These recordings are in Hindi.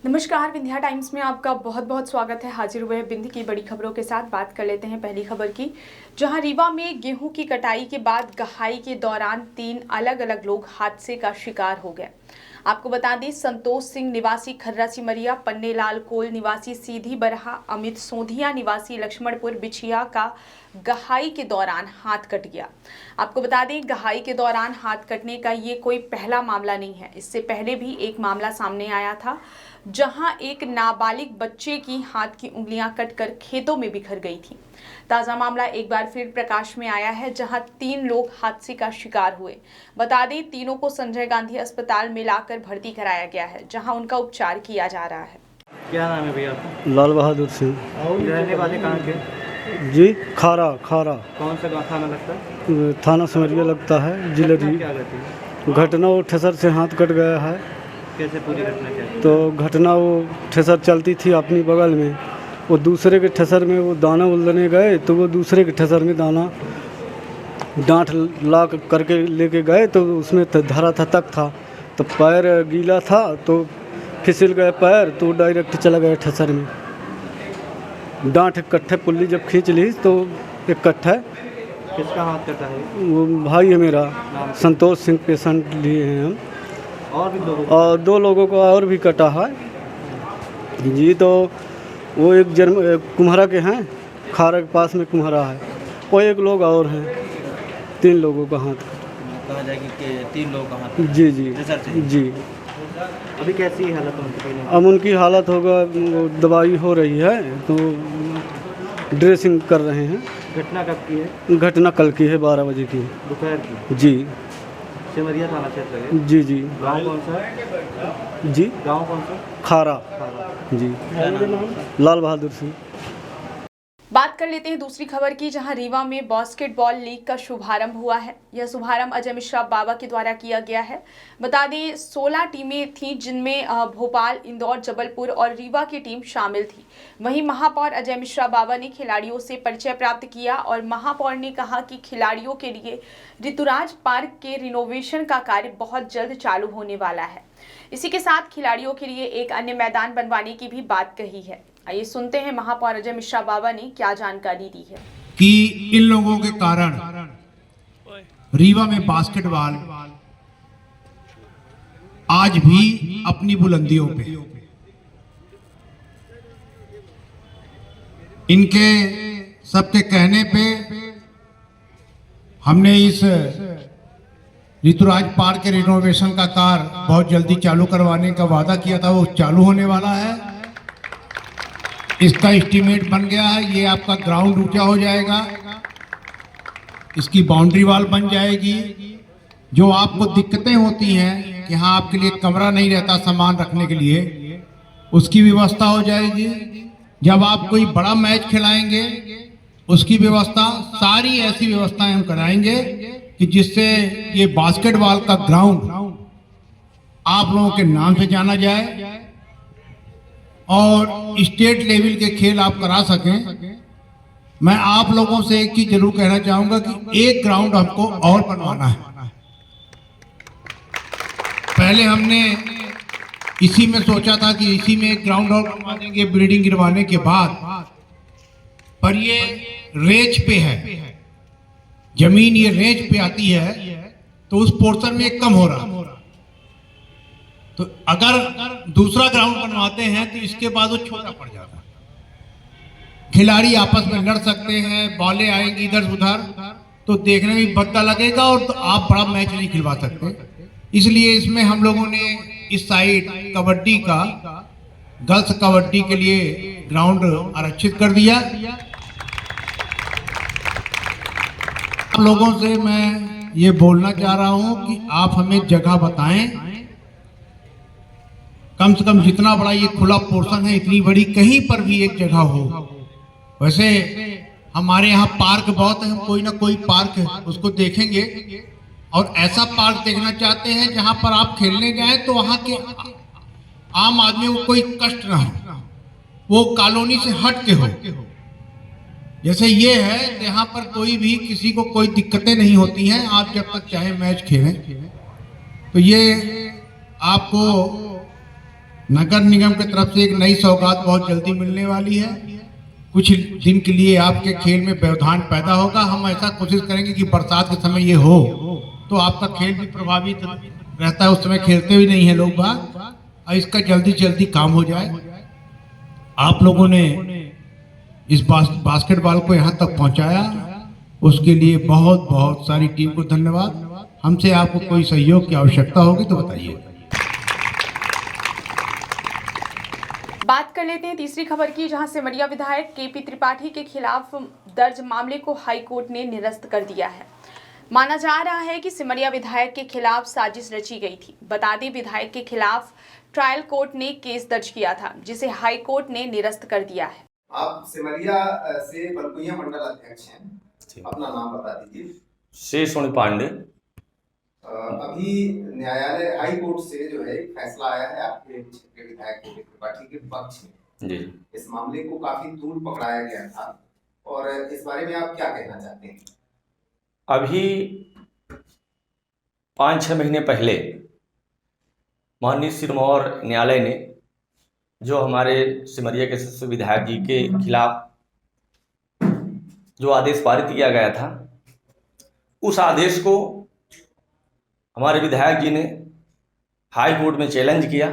नमस्कार, विंध्या टाइम्स में आपका बहुत बहुत स्वागत है। हाजिर हुए बिंद की बड़ी खबरों के साथ। बात कर लेते हैं पहली खबर की, जहां रीवा में गेहूं की कटाई के बाद गहाई के दौरान 3 अलग अलग लोग हादसे का शिकार हो गए। आपको बता दें, संतोष सिंह निवासी खर्रा सिमरिया, पन्नेलाल कोल निवासी सीधी बरहा, अमित सोधिया निवासी लक्ष्मणपुर बिछिया का गहाई के दौरान हाथ कट गया। आपको बता दें, गहाई के दौरान हाथ कटने का ये कोई पहला मामला नहीं है। इससे पहले भी एक मामला सामने आया था, जहां एक नाबालिग बच्चे की हाथ की उंगलियां कटकर खेतों में बिखर गई थी। ताजा मामला एक बार फिर प्रकाश में आया है, जहां 3 लोग हादसे का शिकार हुए। बता दें, तीनों को संजय गांधी अस्पताल में लाकर भर्ती कराया गया है, जहां उनका उपचार किया जा रहा है। क्या नाम है भैया आपका? लाल बहादुर सिंह। रहने वाले कहाँ के? जी, खारा। कौन सा थाना लगता है? थाना सिमरिया लगता है, जिले री। क्या रहती है? घटना वो ठेसर से हाथ कट गया है। कैसे पूरी घटना क्या है? तो घटना वो ठेसर चलती थी अपनी बगल में, वो दूसरे के ठेसर में वो दाना उलने गए, तो वो दूसरे के ठेसर में दाना डांठ ला करके लेके गए, तो उसमें धरा था तक था, तो पैर गीला था तो फिसल गए पैर, तो डायरेक्ट चला गया ठेसर में। डांठ इकट्ठे पुल्ली जब खींच ली तो इकट्ठे। किसका हाथ कटा है? वो भाई है मेरा, संतोष सिंह, पेशेंट लिए हैं हम। और 2 लोगों को और भी कटा है जी। तो वो एक कुम्हारा के हैं, खारा के पास में कुम्हारा है, वो 1 लोग और हैं। 3 लोगों का हाथ कहा जाएगी कि 3 लोगों का हाथ? जी जी। अभी कैसी हालत उनकी? अब उनकी हालत होगा, दवाई हो रही है, तो ड्रेसिंग कर रहे हैं। घटना कब की है? घटना कल की है, 12 बजे की दोपहर की। जी। सिमरिया थाना क्षेत्र है? जी। गाँव कौन सा? जी, गाँव कौन सा? खारा जी। लाल बहादुर सिंह। बात कर लेते हैं दूसरी खबर की, जहां रीवा में बास्केटबॉल लीग का शुभारंभ हुआ है। यह शुभारंभ अजय मिश्रा बाबा के द्वारा किया गया है। बता दें, 16 टीमें थीं, जिनमें भोपाल, इंदौर, जबलपुर और रीवा की टीम शामिल थी। वहीं महापौर अजय मिश्रा बाबा ने खिलाड़ियों से परिचय प्राप्त किया और महापौर ने कहा कि खिलाड़ियों के लिए ऋतुराज पार्क के रिनोवेशन का कार्य बहुत जल्द चालू होने वाला है। इसी के साथ खिलाड़ियों के लिए एक अन्य मैदान बनवाने की भी बात कही है। आइए सुनते हैं महापौर अजय मिश्रा बाबा ने क्या जानकारी दी है। कि इन लोगों के कारण रीवा में बास्केटबॉल आज भी अपनी बुलंदियों पे, इनके सबके कहने पे हमने इस ऋतुराज पार्क के रिनोवेशन का कार्य बहुत जल्दी चालू करवाने का वादा किया था। वो चालू होने वाला है। इसका एस्टीमेट बन गया है। ये आपका ग्राउंड ऊंचा हो जाएगा, इसकी बाउंड्री वॉल बन जाएगी। जो आपको दिक्कतें होती हैं कि हाँ आपके लिए कमरा नहीं रहता सामान रखने के लिए, उसकी व्यवस्था हो जाएगी। जब आप कोई बड़ा मैच खिलाएंगे, उसकी व्यवस्था, सारी ऐसी व्यवस्थाएं हम कराएंगे कि जिससे ये बास्केटबॉल का ग्राउंड आप लोगों के नाम से जाना जाए और स्टेट लेवल के खेल आप करा सकें। मैं आप लोगों से एक चीज जरूर कहना चाहूंगा कि एक ग्राउंड हमको और बनवाना है। पहले हमने इसी में सोचा था कि इसी में एक ग्राउंड और बनवा देंगे बिल्डिंग गिरवाने के बाद, पर ये रेंज पे है, जमीन ये रेंज पे आती है, तो उस पोर्शन में कम हो रहा। तो अगर दूसरा ग्राउंड बनवाते हैं तो इसके बाद वो छोटा पड़ जाता है। खिलाड़ी आपस में लड़ सकते हैं, बॉलें आएंगी इधर उधर, तो देखने में भद्दा लगेगा और तो आप बड़ा मैच नहीं खिलवा सकते। इसलिए इसमें हम लोगों ने इस साइड कबड्डी का, गर्ल्स कबड्डी के लिए ग्राउंड आरक्षित कर दिया। आप लोगों से मैं ये बोलना चाह रहा हूं कि आप हमें जगह बताएं। कम से कम जितना बड़ा ये खुला पोर्शन है, इतनी बड़ी कहीं पर भी एक जगह हो। वैसे हमारे यहाँ पार्क बहुत है, हम कोई ना कोई पार्क है उसको देखेंगे, और ऐसा पार्क देखना चाहते हैं जहाँ पर आप खेलने जाएं तो वहाँ के आम आदमी को कोई कष्ट ना हो, वो कॉलोनी से हट के हो। जैसे ये है, यहाँ पर कोई भी किसी को कोई दिक्कतें नहीं होती हैं। आप जब तक चाहे मैच खेलें, तो ये आपको नगर निगम की तरफ से एक नई सौगात बहुत जल्दी मिलने वाली है। कुछ दिन के लिए आपके खेल में व्यवधान पैदा होगा। हम ऐसा कोशिश करेंगे कि बरसात के समय ये हो, तो आपका खेल भी प्रभावित रहता है। उस समय खेलते भी नहीं है लोग बाग, और इसका जल्दी से जल्दी काम हो जाए। आप लोगों ने इस बास्केटबॉल को यहाँ तक पहुँचाया, उसके लिए बहुत बहुत सारी टीम को धन्यवाद। हमसे आपको कोई सहयोग की आवश्यकता होगी तो बताइए। बात कर लेते हैं तीसरी खबर की, जहां सिमरिया विधायक केपी त्रिपाठी के खिलाफ दर्ज मामले को हाई कोर्ट ने निरस्त कर दिया है। माना जा रहा है कि सिमरिया विधायक के खिलाफ साजिश रची गई थी। बता दें, विधायक के खिलाफ ट्रायल कोर्ट ने केस दर्ज किया था, जिसे हाई कोर्ट ने निरस्त कर दिया है। आप सिमरिया से बलकुइया मंडल अध्यक्ष हैं, अपना नाम बता दीजिए। श्री सोनी पांडे। अभी न्यायालय हाई कोर्ट से जो है एक फैसला आया है आपके क्षेत्र के विधायक केपी त्रिपाठी के पक्ष में। जी, इस मामले को काफी दूर पकड़ाया गया था, और इस बारे में आप क्या कहना चाहते हैं? अभी 5-6 महीने पहले माननीय सिरमौर न्यायालय ने जो हमारे सिमरिया के सदस्य विधायक जी के खिलाफ जो आदेश पारित किया गया था, उस आदेश को हमारे विधायक जी ने हाई कोर्ट में चैलेंज किया,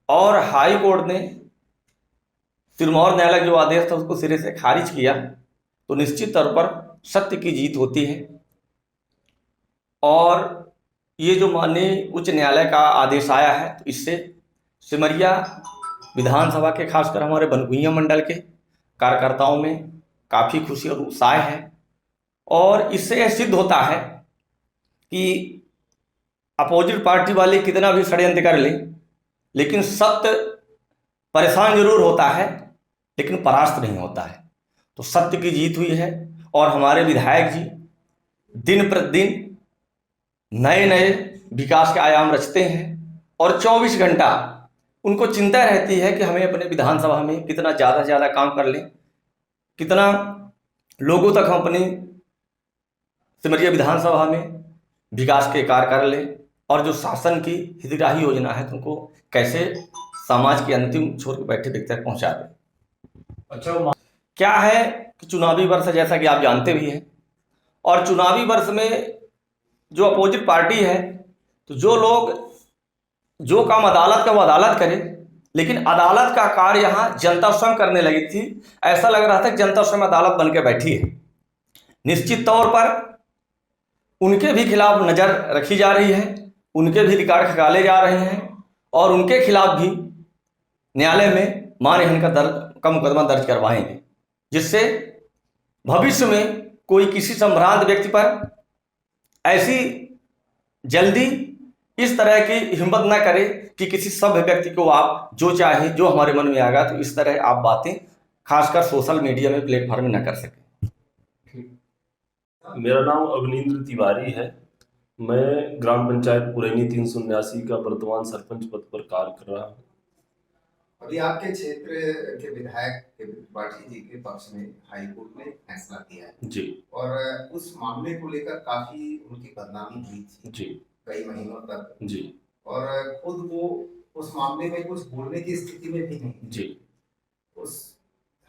और हाई कोर्ट ने सिरमौर न्यायालय जो आदेश था उसको सिरे से खारिज किया। तो निश्चित तौर पर सत्य की जीत होती है, और ये जो माननीय उच्च न्यायालय का आदेश आया है, तो इससे सिमरिया विधानसभा के खासकर हमारे बनकुइया मंडल के कार्यकर्ताओं में काफ़ी खुशी और उत्साह है। और इससे यह सिद्ध होता है कि अपोजिट पार्टी वाले कितना भी षड्यंत्र कर ले, लेकिन सत्य परेशान जरूर होता है, लेकिन परास्त नहीं होता है। तो सत्य की जीत हुई है, और हमारे विधायक जी दिन प्रतिदिन नए नए विकास के आयाम रचते हैं, और 24 घंटा उनको चिंता रहती है कि हमें अपने विधानसभा में कितना ज़्यादा से ज़्यादा काम कर लें, कितना लोगों तक हम अपनी सिमरिया विधानसभा में विकास के कार्य कर लें, और जो शासन की हितग्राही योजना है उनको कैसे समाज के अंतिम छोर के बैठे व्यक्ति तक पहुँचा दें। अच्छा, क्या है कि चुनावी वर्ष है, जैसा कि आप जानते भी हैं, और चुनावी वर्ष में जो अपोजिट पार्टी है, तो जो लोग जो काम अदालत का वो अदालत करे, लेकिन अदालत का कार्य यहाँ जनता स्वयं करने लगी थी। ऐसा लग रहा था कि जनता स्वयं अदालत बन के बैठी है। निश्चित तौर पर उनके भी खिलाफ नज़र रखी जा रही है, उनके भी रिकॉर्ड खंगाले जा रहे हैं, और उनके खिलाफ भी न्यायालय में मानहानि का मुकदमा दर्ज करवाएंगे, जिससे भविष्य में कोई किसी संभ्रांत व्यक्ति पर ऐसी जल्दी इस तरह की हिम्मत ना करे कि किसी सभ्य व्यक्ति को आप जो चाहे जो हमारे मन में आएगा, तो इस तरह आप बातें खासकर सोशल मीडिया में प्लेटफॉर्म में ना कर सकें। मेरा नाम अवनींद्र तिवारी है। मैं ग्राम पंचायत पुरैनी 379 का वर्तमान सरपंच पद पर कार्य कर रहा हूँ। अभी आपके क्षेत्र के विधायक केपी त्रिपाठी जी के पक्ष में हाई कोर्ट ने फैसला किया है जी, और उस मामले को लेकर काफी उनकी बदनामी हुई थी जी, कई महीनों तक जी, और खुद वो उस मामले में कुछ बोलने की स्थिति में भी नहीं। जी। उस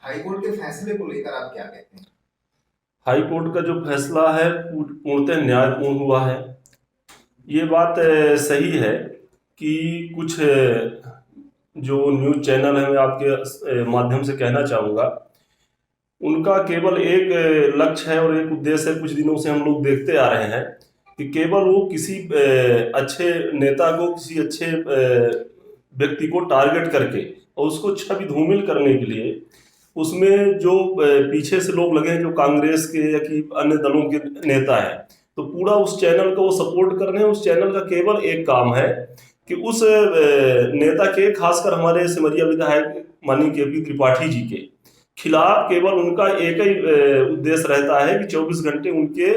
हाई कोर्ट के फैसले को लेकर आप क्या कहते हैं? हाई कोर्ट का जो फैसला है पूर्णतः न्यायपूर्ण हुआ है। ये बात सही है कि कुछ जो न्यूज़ चैनल है, मैं आपके माध्यम से कहना चाहूँगा, उनका केवल एक लक्ष्य है और एक उद्देश्य है। कुछ दिनों से हम लोग देखते आ रहे हैं कि केवल वो किसी अच्छे नेता को, किसी अच्छे व्यक्ति को टारगेट करके और उसको छवि धूमिल करने के लिए उसमें जो पीछे से लोग लगे हैं, जो कांग्रेस के या कि अन्य दलों के नेता हैं, तो पूरा उस चैनल को वो सपोर्ट कर रहे हैं। उस चैनल का केवल एक काम है कि उस नेता के, खासकर हमारे सिमरिया विधायक माननीय केपी त्रिपाठी जी के खिलाफ केवल उनका एक ही उद्देश्य रहता है कि 24 घंटे उनके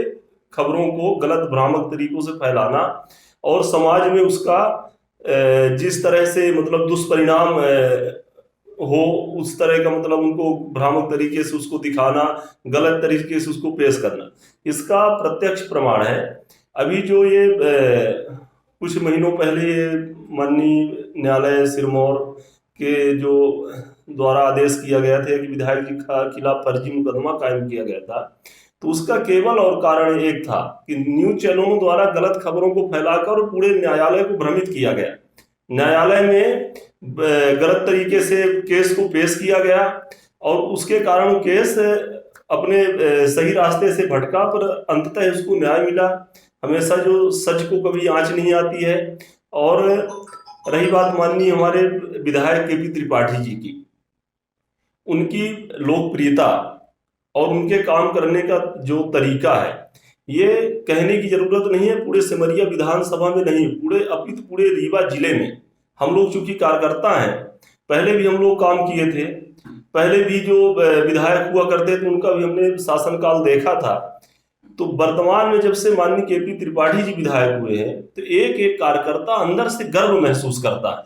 खबरों को गलत भ्रामक तरीकों से फैलाना और समाज में उसका जिस तरह से मतलब दुष्परिणाम हो उस तरह का, मतलब उनको भ्रामक तरीके से उसको दिखाना, गलत तरीके से उसको पेश करना, इसका प्रत्यक्ष प्रमाण है। अभी जो ये कुछ महीनों पहले ये माननीय न्यायालय सिरमौर के जो द्वारा आदेश किया गया था कि विधायक जी के खिलाफ फर्जी मुकदमा कायम किया गया था, तो उसका केवल और कारण एक था कि न्यूज चैनलों द्वारा गलत खबरों को फैलाकर पूरे न्यायालय को भ्रमित किया गया। न्यायालय में गलत तरीके से केस को पेश किया गया और उसके कारण केस अपने सही रास्ते से भटका, पर अंततः उसको न्याय मिला। हमेशा जो सच को कभी आंच नहीं आती है। और रही बात माननीय हमारे विधायक केपी त्रिपाठी जी की, उनकी लोकप्रियता और उनके काम करने का जो तरीका है, ये कहने की जरूरत नहीं है। पूरे सिमरिया विधानसभा में नहीं, पूरे अपितु पूरे रीवा जिले में हम लोग चूंकि कार्यकर्ता हैं, पहले भी हम लोग काम किए थे, पहले भी जो विधायक हुआ करते थे उनका भी हमने शासनकाल देखा था। तो वर्तमान में जब से माननीय केपी त्रिपाठी जी विधायक हुए हैं, तो एक एक कार्यकर्ता अंदर से गर्व महसूस करता है,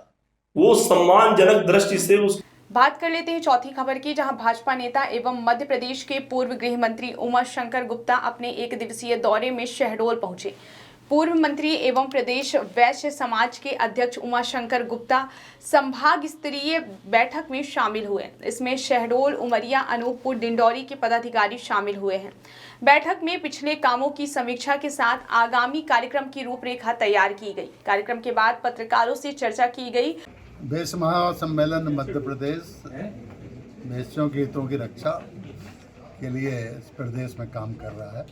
वो सम्मानजनक दृष्टि से उस बात कर लेते हैं चौथी खबर की, जहां भाजपा नेता एवं मध्य प्रदेश के पूर्व गृह मंत्री उमाशंकर गुप्ता अपने एक दिवसीय दौरे में शहडोल पहुंचे। पूर्व मंत्री एवं प्रदेश वैश्य समाज के अध्यक्ष उमाशंकर गुप्ता संभाग स्तरीय बैठक में शामिल हुए। इसमें शहडोल, उमरिया, अनूपपुर, डिंडौरी के पदाधिकारी शामिल हुए हैं। बैठक में पिछले कामों की समीक्षा के साथ आगामी कार्यक्रम की रूपरेखा तैयार की गई। कार्यक्रम के बाद पत्रकारों से चर्चा की गई। वैश्य महासम्मेलन मध्य प्रदेश वैश्यों के हितों की रक्षा के लिए इस प्रदेश में काम कर रहा है।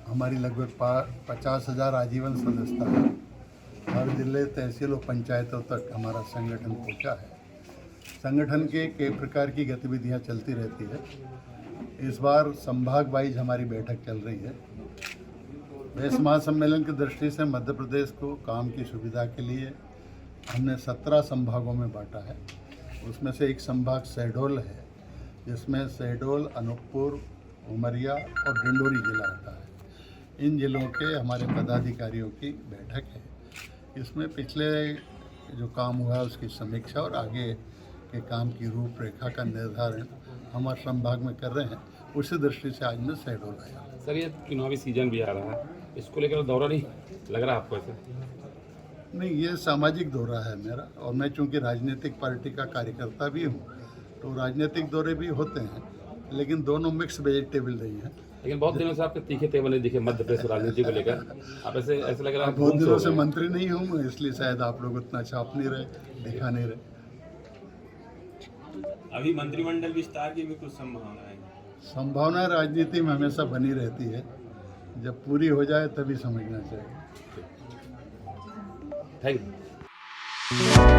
हमारी लगभग 50,000 आजीवन सदस्यता है। हर जिले, तहसील और पंचायतों तक हमारा संगठन पहुंचा है। संगठन के कई प्रकार की गतिविधियां चलती रहती है। इस बार संभाग वाइज हमारी बैठक चल रही है। वैश्य महासम्मेलन की दृष्टि से मध्य प्रदेश को काम की सुविधा के लिए हमने 17 संभागों में बांटा है। उसमें से एक संभाग शहडोल है, जिसमें शहडोल, अनूपपुर, उमरिया और डिंडोरी जिला आता है। इन जिलों के हमारे पदाधिकारियों की बैठक है। इसमें पिछले जो काम हुआ है उसकी समीक्षा और आगे के काम की रूपरेखा का निर्धारण हमारे संभाग में कर रहे हैं। उसी दृष्टि से आज मैं शहडोल आया। सर, ये चुनावी सीजन भी आ रहा है, इसको लेकर दौरा नहीं लग रहा आपको ऐसे? नहीं, ये सामाजिक दौरा है मेरा, और मैं चूंकि राजनीतिक पार्टी का कार्यकर्ता भी हूँ, तो राजनीतिक दौरे भी होते हैं, लेकिन दोनों मिक्स वेजिटेबल नहीं है। लेकिन बहुत दिनों से आपके तीखे तेवर नहीं दिखे मध्य प्रदेश राजनीति को लेकर, आप ऐसे लग रहा है बहुत दिनों से मंत्री नहीं हूँ, इसलिए शायद आप लोग उतना छाप नहीं रहे, दिखा नहीं रहे। अभी मंत्रिमंडल विस्तार की भी कुछ संभावना है? संभावना राजनीति में हमेशा बनी रहती है, जब पूरी हो जाए तभी समझना चाहिए। Thank you.